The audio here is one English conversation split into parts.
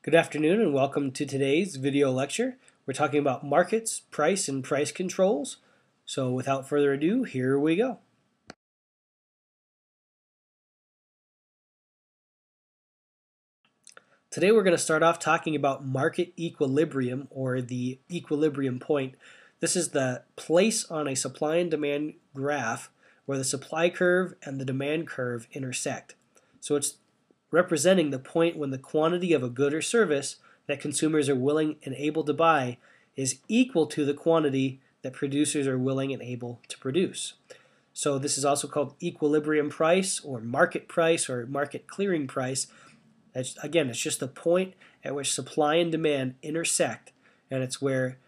Good afternoon and welcome to today's video lecture. We're talking about markets, price, and price controls. So without further ado, here we go. Today we're going to start off talking about market equilibrium, or the equilibrium point. This is the place on a supply and demand graph where the supply curve and the demand curve intersect. So it's representing the point when the quantity of a good or service that consumers are willing and able to buy is equal to the quantity that producers are willing and able to produce. So this is also called equilibrium price or market clearing price. Again, it's just the point at which supply and demand intersect, and it's where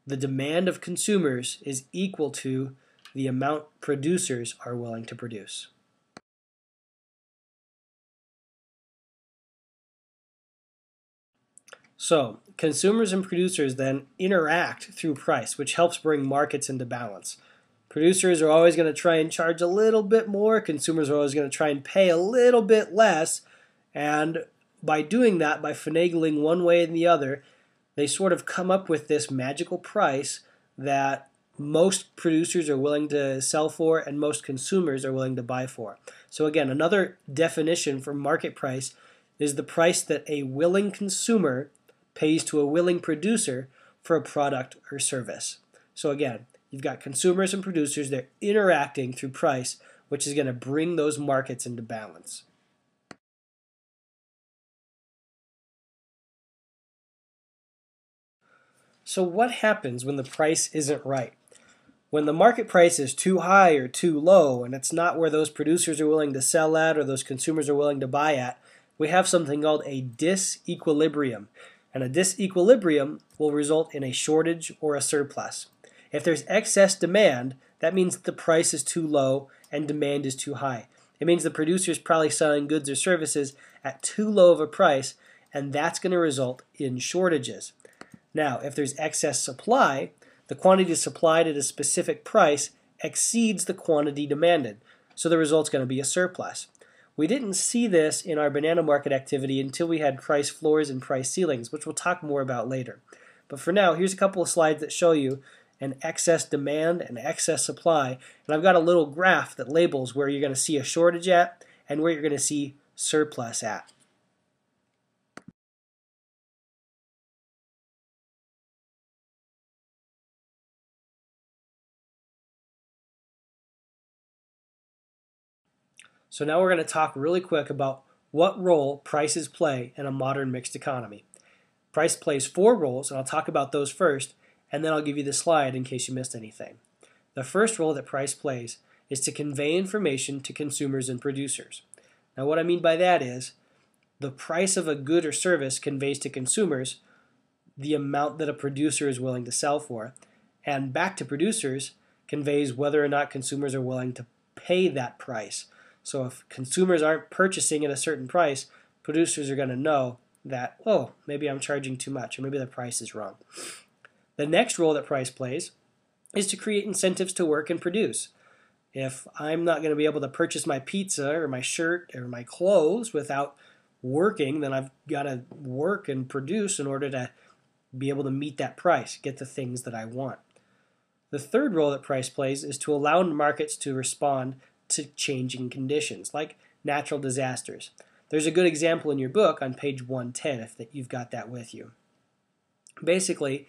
the demand of consumers is equal to the amount producers are willing to produce. So, consumers and producers then interact through price, which helps bring markets into balance. Producers are always going to try and charge a little bit more, consumers are always going to try and pay a little bit less, and by doing that, by finagling one way and the other, they sort of come up with this magical price that most producers are willing to sell for and most consumers are willing to buy for. So again, another definition for market price is the price that a willing consumer pays to a willing producer for a product or service. So again, you've got consumers and producers, they're interacting through price, which is going to bring those markets into balance. So what happens when the price isn't right? When the market price is too high or too low, and it's not where those producers are willing to sell at or those consumers are willing to buy at, we have something called a disequilibrium. And a disequilibrium will result in a shortage or a surplus. If there's excess demand, that means that the price is too low and demand is too high. It means the producer is probably selling goods or services at too low of a price, and that's going to result in shortages. Now, if there's excess supply, the quantity supplied at a specific price exceeds the quantity demanded, so the result's going to be a surplus. We didn't see this in our banana market activity until we had price floors and price ceilings, which we'll talk more about later. But for now, here's a couple of slides that show you an excess demand and excess supply, and I've got a little graph that labels where you're going to see a shortage at and where you're going to see surplus at. So now we're going to talk really quick about what role prices play in a modern mixed economy. Price plays 4 roles, and I'll talk about those first, and then I'll give you the slide in case you missed anything. The first role that price plays is to convey information to consumers and producers. Now what I mean by that is the price of a good or service conveys to consumers the amount that a producer is willing to sell for, and back to producers conveys whether or not consumers are willing to pay that price. So if consumers aren't purchasing at a certain price, producers are going to know that, oh, maybe I'm charging too much, or maybe the price is wrong. The next role that price plays is to create incentives to work and produce. If I'm not going to be able to purchase my pizza or my shirt or my clothes without working, then I've got to work and produce in order to be able to meet that price, get the things that I want. The third role that price plays is to allow markets to respond to changing conditions, like natural disasters. There's a good example in your book on page 110 if you've got that with you. Basically,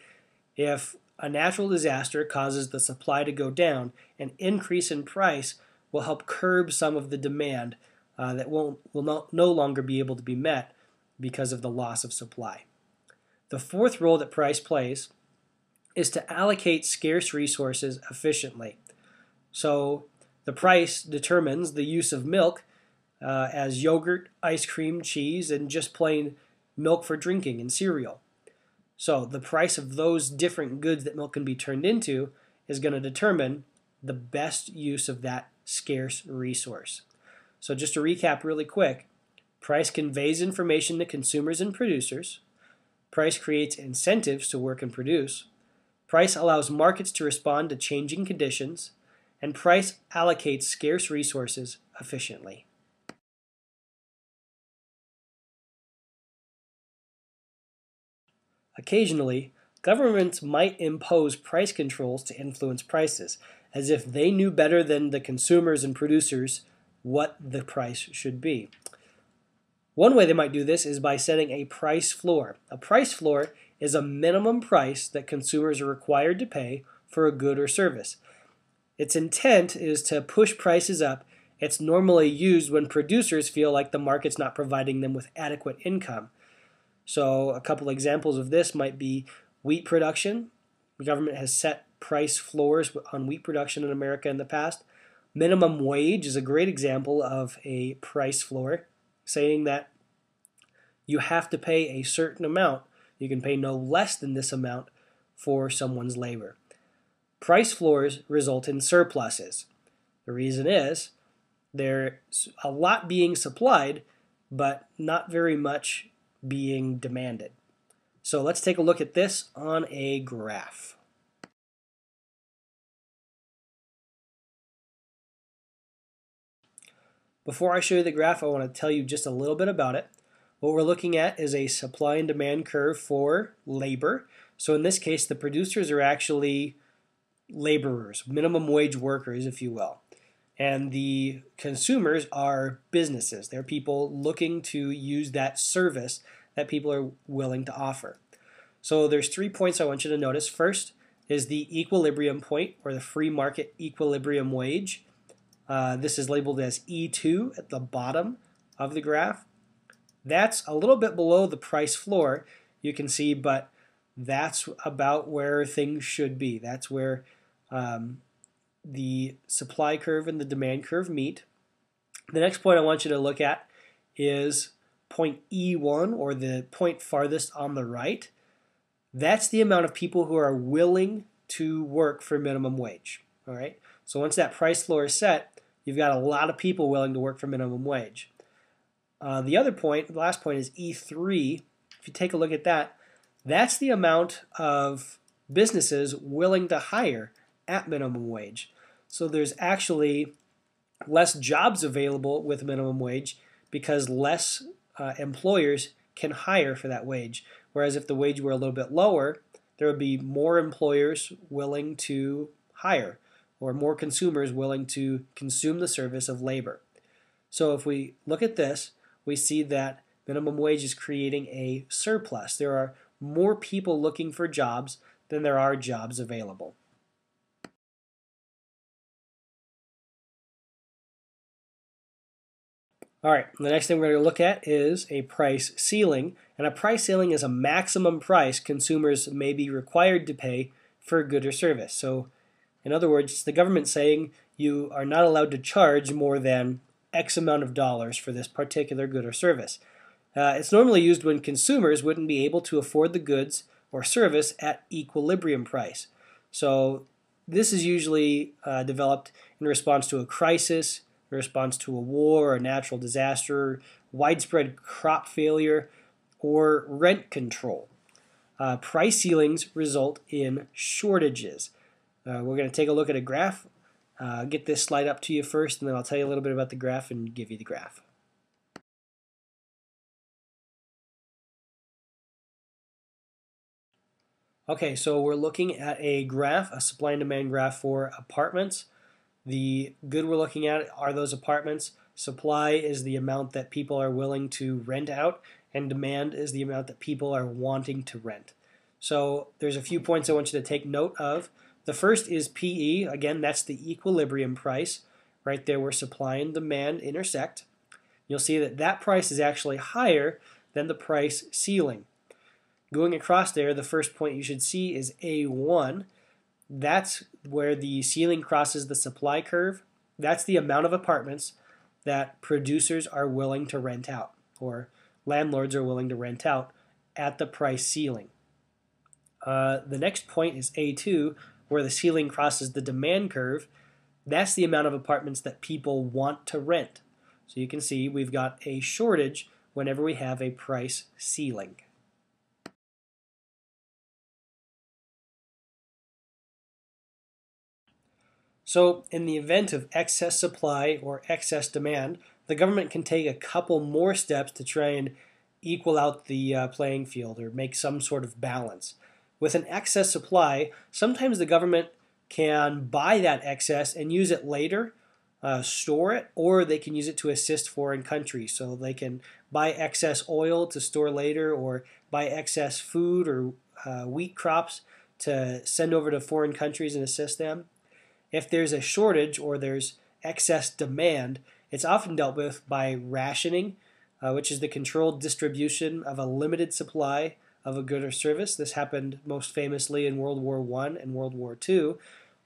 if a natural disaster causes the supply to go down, an increase in price will help curb some of the demand that will no longer be able to be met because of the loss of supply. The fourth role that price plays is to allocate scarce resources efficiently. So the price determines the use of milk as yogurt, ice cream, cheese, and just plain milk for drinking and cereal. So the price of those different goods that milk can be turned into is going to determine the best use of that scarce resource. So just to recap really quick, price conveys information to consumers and producers. Price creates incentives to work and produce. Price allows markets to respond to changing conditions. And price allocates scarce resources efficiently. Occasionally, governments might impose price controls to influence prices, as if they knew better than the consumers and producers what the price should be. One way they might do this is by setting a price floor. A price floor is a minimum price that consumers are required to pay for a good or service. Its intent is to push prices up. It's normally used when producers feel like the market's not providing them with adequate income. So a couple examples of this might be wheat production. The government has set price floors on wheat production in America in the past. Minimum wage is a great example of a price floor, saying that you have to pay a certain amount. You can pay no less than this amount for someone's labor. Price floors result in surpluses. The reason is there's a lot being supplied, but not very much being demanded. So let's take a look at this on a graph. Before I show you the graph, I want to tell you just a little bit about it. What we're looking at is a supply and demand curve for labor. So in this case, the producers are actually laborers, minimum wage workers, if you will. And the consumers are businesses. They're people looking to use that service that people are willing to offer. So there's 3 points I want you to notice. First is the equilibrium point, or the free market equilibrium wage. This is labeled as E2 at the bottom of the graph. That's a little bit below the price floor, you can see, but that's about where things should be. That's where the supply curve and the demand curve meet. The next point I want you to look at is point E1, or the point farthest on the right. That's the amount of people who are willing to work for minimum wage. All right. So once that price floor is set, you've got a lot of people willing to work for minimum wage. The other point, the last point, is E3. If you take a look at that, that's the amount of businesses willing to hire at minimum wage. So there's actually less jobs available with minimum wage because less employers can hire for that wage. Whereas if the wage were a little bit lower, there would be more employers willing to hire, or more consumers willing to consume the service of labor. So if we look at this, we see that minimum wage is creating a surplus. There are more people looking for jobs than there are jobs available. All right, the next thing we're going to look at is a price ceiling. And a price ceiling is a maximum price consumers may be required to pay for a good or service. So in other words, it's the government saying you are not allowed to charge more than X amount of dollars for this particular good or service. It's normally used when consumers wouldn't be able to afford the goods or service at equilibrium price. So this is usually developed in response to a crisis, in response to a war, a natural disaster, widespread crop failure, or rent control. Price ceilings result in shortages. We're going to take a look at a graph. Get this slide up to you first, and then I'll tell you a little bit about the graph and give you the graph. Okay, so we're looking at a graph, a supply and demand graph for apartments. The good we're looking at are those apartments. Supply is the amount that people are willing to rent out, and demand is the amount that people are wanting to rent. So there's a few points I want you to take note of. The first is PE. Again, that's the equilibrium price, right there where supply and demand intersect. You'll see that that price is actually higher than the price ceiling. Going across there, the first point you should see is A1. That's where the ceiling crosses the supply curve. That's the amount of apartments that producers are willing to rent out, or landlords are willing to rent out at the price ceiling. The next point is A2, where the ceiling crosses the demand curve. That's the amount of apartments that people want to rent. So you can see we've got a shortage whenever we have a price ceiling. So in the event of excess supply or excess demand, the government can take a couple more steps to try and equal out the playing field or make some sort of balance. With an excess supply, sometimes the government can buy that excess and use it later, store it, or they can use it to assist foreign countries. So they can buy excess oil to store later, or buy excess food or wheat crops to send over to foreign countries and assist them. If there's a shortage or there's excess demand, it's often dealt with by rationing, which is the controlled distribution of a limited supply of a good or service. This happened most famously in World War I and World War II,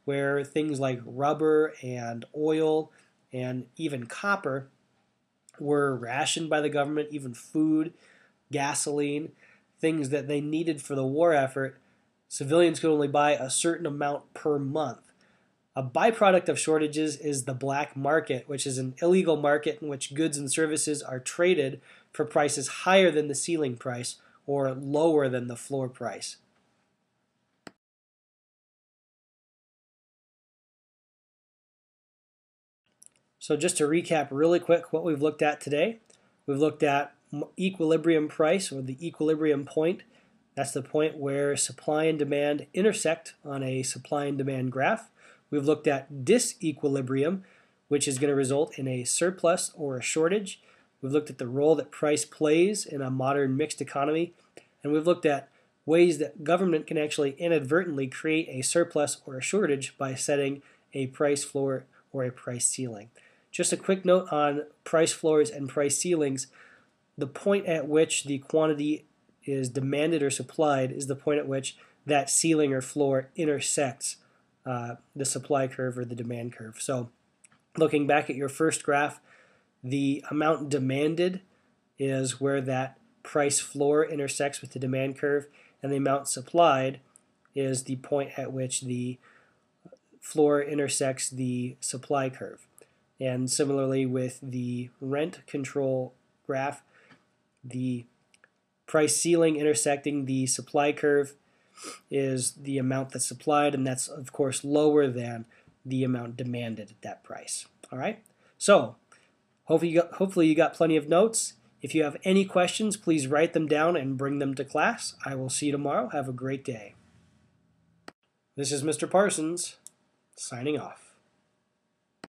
where things like rubber and oil and even copper were rationed by the government, even food, gasoline, things that they needed for the war effort. Civilians could only buy a certain amount per month. A byproduct of shortages is the black market, which is an illegal market in which goods and services are traded for prices higher than the ceiling price or lower than the floor price. So just to recap really quick what we've looked at today, we've looked at equilibrium price, or the equilibrium point. That's the point where supply and demand intersect on a supply and demand graph. We've looked at disequilibrium, which is going to result in a surplus or a shortage. We've looked at the role that price plays in a modern mixed economy. And we've looked at ways that government can actually inadvertently create a surplus or a shortage by setting a price floor or a price ceiling. Just a quick note on price floors and price ceilings. The point at which the quantity is demanded or supplied is the point at which that ceiling or floor intersects the supply curve or the demand curve. So looking back at your first graph, the amount demanded is where that price floor intersects with the demand curve, and the amount supplied is the point at which the floor intersects the supply curve. And similarly with the rent control graph, the price ceiling intersecting the supply curve is the amount that's supplied, and that's of course lower than the amount demanded at that price. All right, so hopefully you got plenty of notes. If you have any questions, please write them down and bring them to class. I will see you tomorrow. Have a great day. This is Mr. Parsons signing off.